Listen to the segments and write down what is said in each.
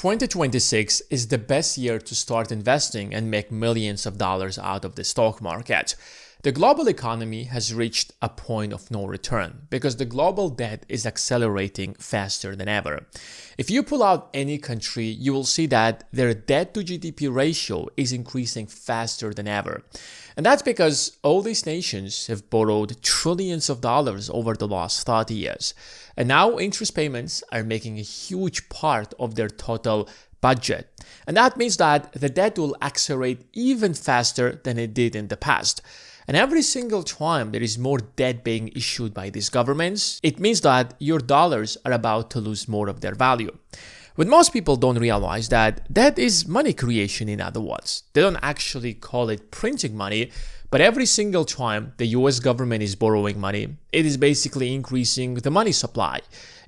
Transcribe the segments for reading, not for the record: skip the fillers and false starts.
2026 is the best year to start investing and make millions of dollars out of the stock market. The global economy has reached a point of no return because the global debt is accelerating faster than ever. If you pull out any country, you will see that their debt to GDP ratio is increasing faster than ever. And that's because all these nations have borrowed trillions of dollars over the last 30 years. And now interest payments are making a huge part of their total budget. And that means that the debt will accelerate even faster than it did in the past. And every single time there is more debt being issued by these governments, it means that your dollars are about to lose more of their value. What most people don't realize that debt is money creation, in other words. They don't actually call it printing money, but every single time the US government is borrowing money, it is basically increasing the money supply.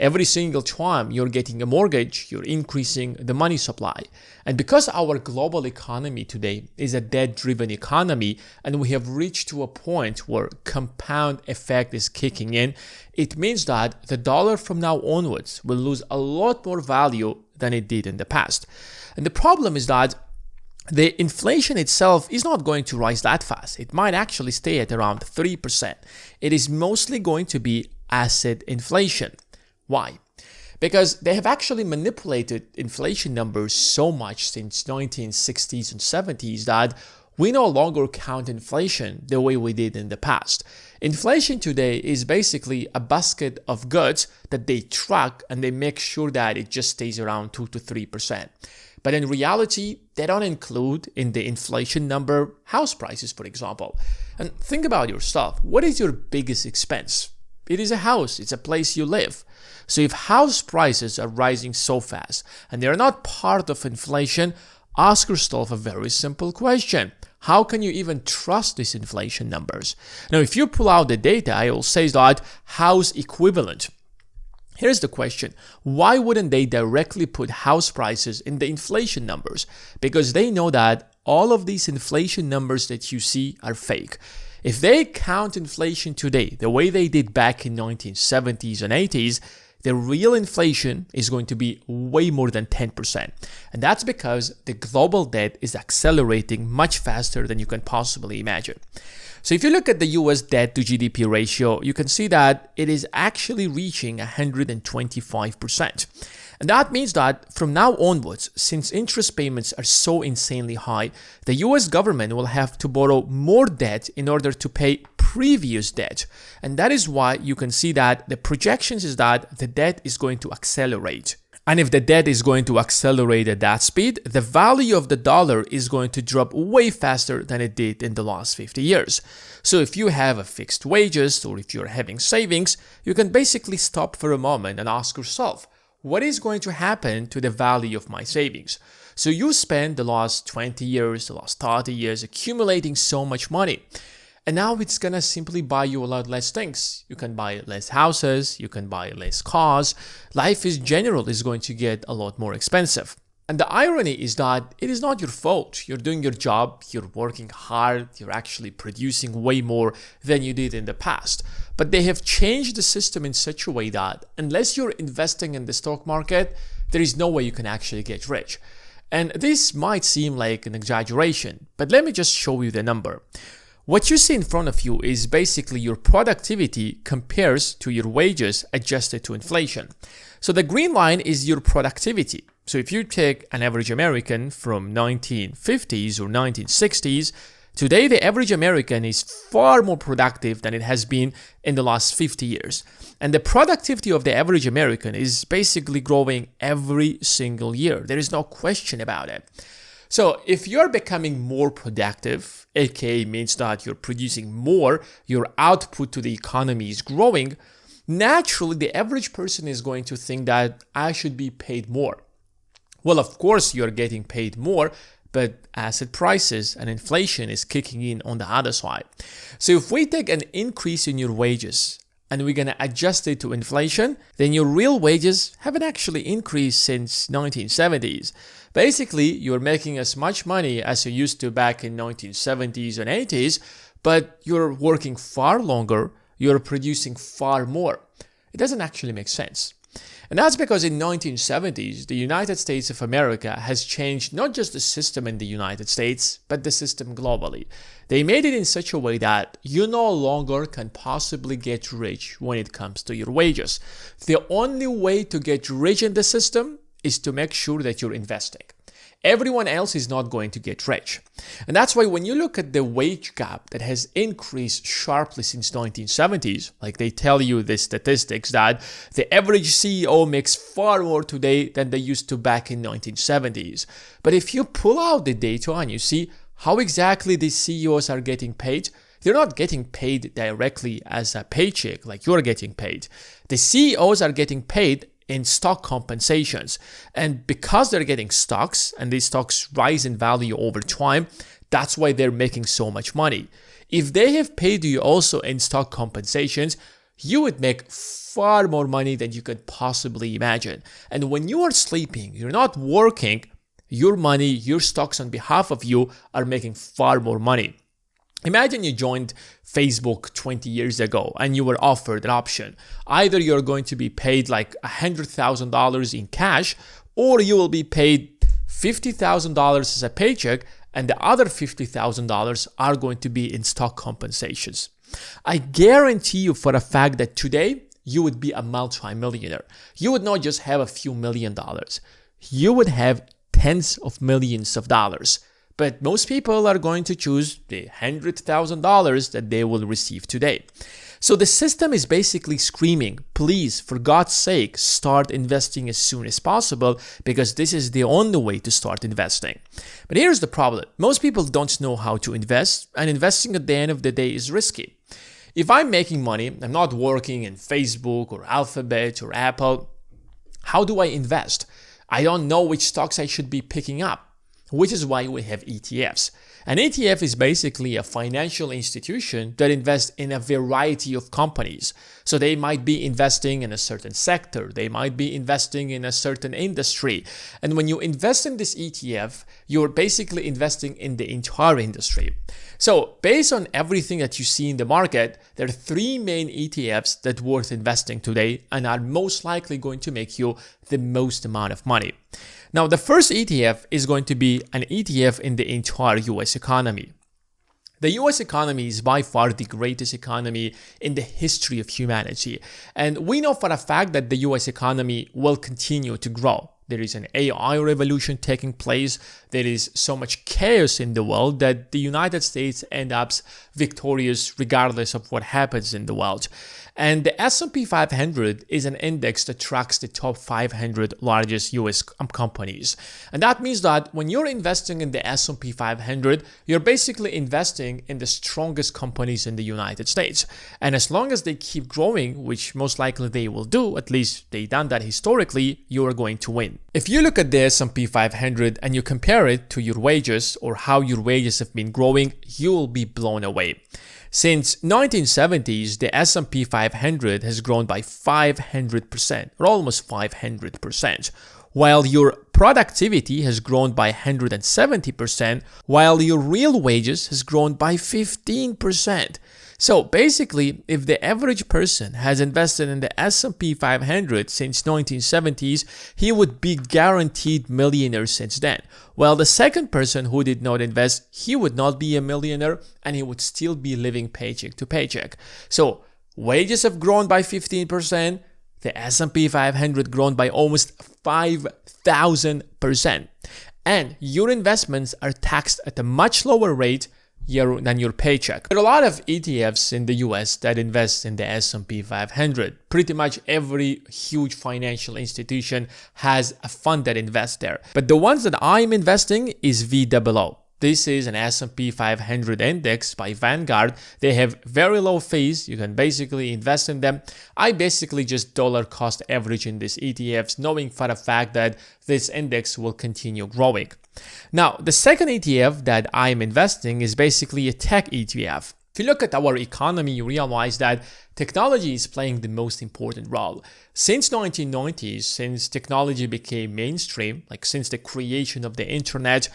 Every single time you're getting a mortgage, you're increasing the money supply. And because our global economy today is a debt-driven economy and we have reached to a point where compound effect is kicking in, it means that the dollar from now onwards will lose a lot more value than it did in the past. And the problem is that the inflation itself is not going to rise that fast. It might actually stay at around 3%. It is mostly going to be asset inflation. Why? Because they have actually manipulated inflation numbers so much since 1960s and 70s that we no longer count inflation the way we did in the past. Inflation today is basically a basket of goods that they track and they make sure that it just stays around 2 to 3%. But in reality, they don't include in the inflation number house prices, for example. And think about yourself. What is your biggest expense? It is a house. It's a place you live. So if house prices are rising so fast and they're not part of inflation, ask yourself a very simple question. How can you even trust these inflation numbers? Now, if you pull out the data, I will say that house equivalent. Here's the question. Why wouldn't they directly put house prices in the inflation numbers? Because they know that all of these inflation numbers that you see are fake. If they count inflation today the way they did back in 1970s and 80s, the real inflation is going to be way more than 10%. And that's because the global debt is accelerating much faster than you can possibly imagine. So if you look at the US debt to GDP ratio, you can see that it is actually reaching 125%. And that means that from now onwards, since interest payments are so insanely high, the US government will have to borrow more debt in order to pay previous debt. And that is why you can see that the projections is that the debt is going to accelerate. And if the debt is going to accelerate at that speed, the value of the dollar is going to drop way faster than it did in the last 50 years. So if you have a fixed wages or if you're having savings, you can basically stop for a moment and ask yourself, what is going to happen to the value of my savings? So you spend the last 20 years, the last 30 years accumulating so much money. And now it's going to simply buy you a lot less things. You can buy less houses, you can buy less cars. Life in general is going to get a lot more expensive. And the irony is that it is not your fault. You're doing your job, you're working hard, you're actually producing way more than you did in the past. But they have changed the system in such a way that unless you're investing in the stock market, there is no way you can actually get rich. And this might seem like an exaggeration, but let me just show you the number. What you see in front of you is basically your productivity compares to your wages adjusted to inflation. So the green line is your productivity. So if you take an average American from 1950s or 1960s, today the average American is far more productive than it has been in the last 50 years. And the productivity of the average American is basically growing every single year. There is no question about it. So if you're becoming more productive, aka means that you're producing more, your output to the economy is growing, naturally the average person is going to think that I should be paid more. Well, of course you're getting paid more, but asset prices and inflation is kicking in on the other side. So if we take an increase in your wages and we're going to adjust it to inflation, then your real wages haven't actually increased since 1970s. Basically, you're making as much money as you used to back in 1970s and 80s, but you're working far longer, you're producing far more. It doesn't actually make sense. And that's because in 1970s, the United States of America has changed not just the system in the United States, but the system globally. They made it in such a way that you no longer can possibly get rich when it comes to your wages. The only way to get rich in the system is to make sure that you're investing. Everyone else is not going to get rich. And that's why when you look at the wage gap that has increased sharply since 1970s, like they tell you the statistics that the average CEO makes far more today than they used to back in 1970s. But if you pull out the data and you see how exactly these CEOs are getting paid, they're not getting paid directly as a paycheck like you're getting paid. The CEOs are getting paid in stock compensations. And because they're getting stocks and these stocks rise in value over time, that's why they're making so much money. If they have paid you also in stock compensations, you would make far more money than you could possibly imagine. And when you are sleeping, you're not working, your money, your stocks on behalf of you are making far more money. Imagine you joined Facebook 20 years ago and you were offered an option. Either you're going to be paid like $100,000 in cash, or you will be paid $50,000 as a paycheck, and the other $50,000 are going to be in stock compensations. I guarantee you for a fact that today you would be a multi-millionaire. You would not just have a few $1,000,000. You would have tens of millions of dollars. But most people are going to choose the $100,000 that they will receive today. So the system is basically screaming, please, for God's sake, start investing as soon as possible, because this is the only way to start investing. But here's the problem. Most people don't know how to invest, and investing at the end of the day is risky. If I'm making money, I'm not working in Facebook or Alphabet or Apple, how do I invest? I don't know which stocks I should be picking up. Which is why we have ETFs. An ETF is basically a financial institution that invests in a variety of companies. So they might be investing in a certain sector, they might be investing in a certain industry. And when you invest in this ETF, you're basically investing in the entire industry. So based on everything that you see in the market, there are three main ETFs that are worth investing today and are most likely going to make you the most amount of money. Now, the first ETF is going to be an ETF in the entire US economy. The US economy is by far the greatest economy in the history of humanity. And we know for a fact that the US economy will continue to grow. There is an AI revolution taking place. There is so much chaos in the world that the United States ends up victorious regardless of what happens in the world. And the S&P 500 is an index that tracks the top 500 largest US companies. And that means that when you're investing in the S&P 500, you're basically investing in the strongest companies in the United States. And as long as they keep growing, which most likely they will do, at least they've done that historically, you are going to win. If you look at the S&P 500 and you compare it to your wages or how your wages have been growing, you will be blown away. Since 1970s, the S&P 500 has grown by 500%, or almost 500%, while your productivity has grown by 170%, while your real wages has grown by 15%. So basically, if the average person has invested in the S&P 500 since 1970s, he would be guaranteed millionaire since then. While the second person who did not invest, he would not be a millionaire and he would still be living paycheck to paycheck. So wages have grown by 15%, the S&P 500 grown by almost 5,000%. And your investments are taxed at a much lower rate than your paycheck. There are a lot of ETFs in the US that invest in the S&P 500. Pretty much every huge financial institution has a fund that invests there. But the ones that I'm investing is VOO. This is an S&P 500 index by Vanguard. They have very low fees. You can basically invest in them. I basically just dollar cost average in these ETFs, knowing for a fact that this index will continue growing. Now, the second ETF that I'm investing is basically a tech ETF. If you look at our economy, you realize that technology is playing the most important role. Since 1990s, since technology became mainstream, like since the creation of the internet,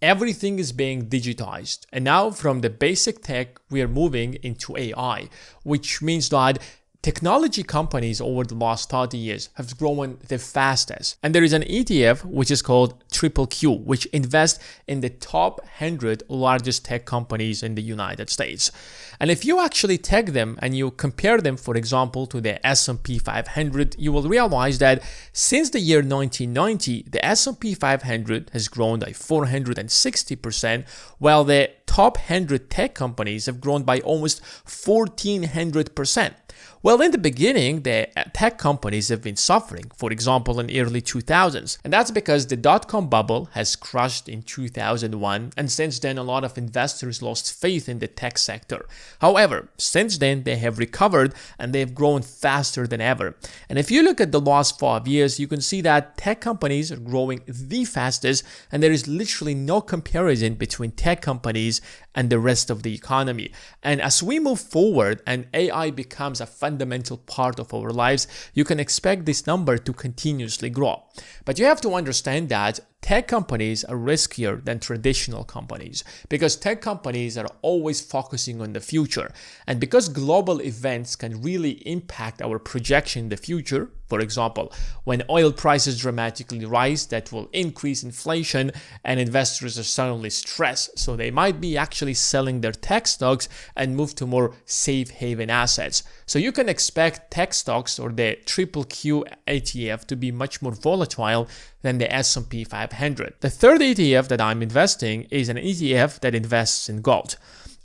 everything is being digitized. And now from the basic tech, we are moving into AI, which means that Technology companies over the last 30 years have grown the fastest. And there is an ETF which is called QQQ, which invests in the top 100 largest tech companies in the United States. And if you actually take them and you compare them, for example, to the S&P 500, you will realize that since the year 1990, the S&P 500 has grown by 460%, while the top 100 tech companies have grown by almost 1400%. Well, in the beginning, the tech companies have been suffering, for example, in the early 2000s. And that's because the dot-com bubble has crashed in 2001, and since then, a lot of investors lost faith in the tech sector. However, since then, they have recovered and they've grown faster than ever. And if you look at the last 5 years, you can see that tech companies are growing the fastest, and there is literally no comparison between tech companies and the rest of the economy. And as we move forward and AI becomes a fundamental part of our lives, you can expect this number to continuously grow. But you have to understand that tech companies are riskier than traditional companies because tech companies are always focusing on the future. And because global events can really impact our projection in the future, for example, when oil prices dramatically rise, that will increase inflation and investors are suddenly stressed. So they might be actually selling their tech stocks and move to more safe haven assets. So you can expect tech stocks or the QQQ ETF to be much more volatile than the S&P 500. The third ETF that I'm investing is an ETF that invests in gold.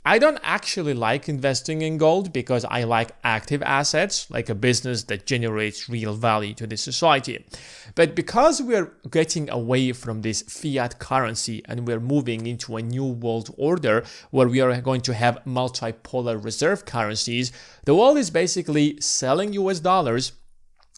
I don't actually like investing in gold because I like active assets, like a business that generates real value to the society. But because we're getting away from this fiat currency and we're moving into a new world order where we are going to have multipolar reserve currencies, the world is basically selling US dollars,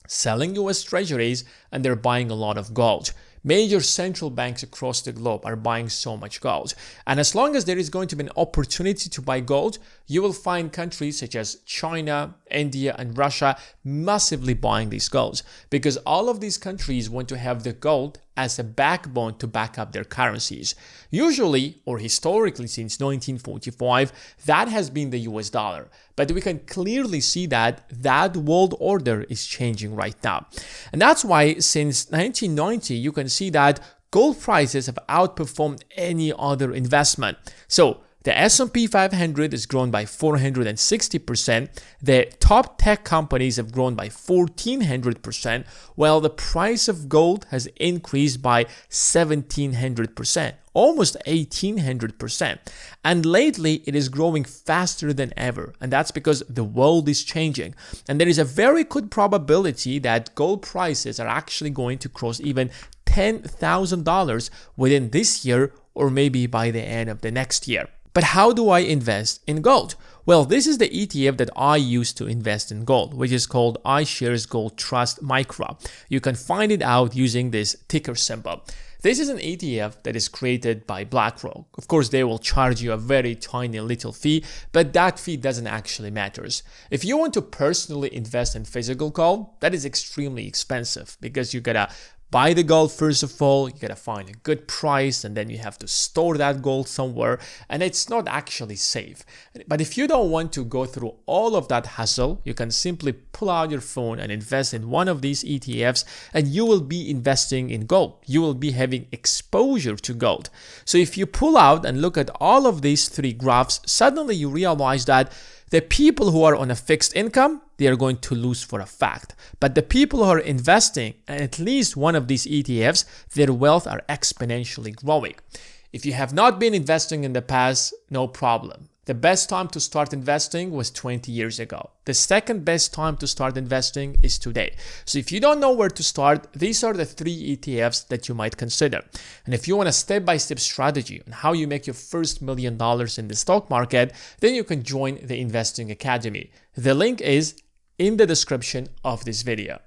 selling US treasuries, and they're buying a lot of gold. Major central banks across the globe are buying so much gold. And as long as there is going to be an opportunity to buy gold, you will find countries such as China, India, and Russia massively buying these golds because all of these countries want to have the gold as a backbone to back up their currencies. Usually, or historically since 1945, that has been the US dollar. But we can clearly see that that world order is changing right now. And that's why since 1990, you can see that gold prices have outperformed any other investment. So the S&P 500 has grown by 460%. The top tech companies have grown by 1400%, while the price of gold has increased by 1700%, almost 1800%. And lately, it is growing faster than ever. And that's because the world is changing. And there is a very good probability that gold prices are actually going to cross even $10,000 within this year or maybe by the end of the next year. But how do I invest in gold? Well, this is the ETF that I use to invest in gold, which is called iShares Gold Trust Micro. You can find it out using this ticker symbol. This is an ETF that is created by BlackRock. Of course, they will charge you a very tiny little fee, but that fee doesn't actually matter. If you want to personally invest in physical gold, that is extremely expensive because you gotta buy the gold first of all, you gotta find a good price, and then you have to store that gold somewhere, and it's not actually safe. But if you don't want to go through all of that hassle, you can simply pull out your phone and invest in one of these ETFs, and you will be investing in gold. You will be having exposure to gold. So if you pull out and look at all of these three graphs, suddenly you realize that the people who are on a fixed income, they are going to lose for a fact. But the people who are investing in at least one of these ETFs, their wealth are exponentially growing. If you have not been investing in the past, no problem. The best time to start investing was 20 years ago. The second best time to start investing is today. So if you don't know where to start, these are the three ETFs that you might consider. And if you want a step-by-step strategy on how you make your first $1 million in the stock market, then you can join the Investing Academy. The link is in the description of this video.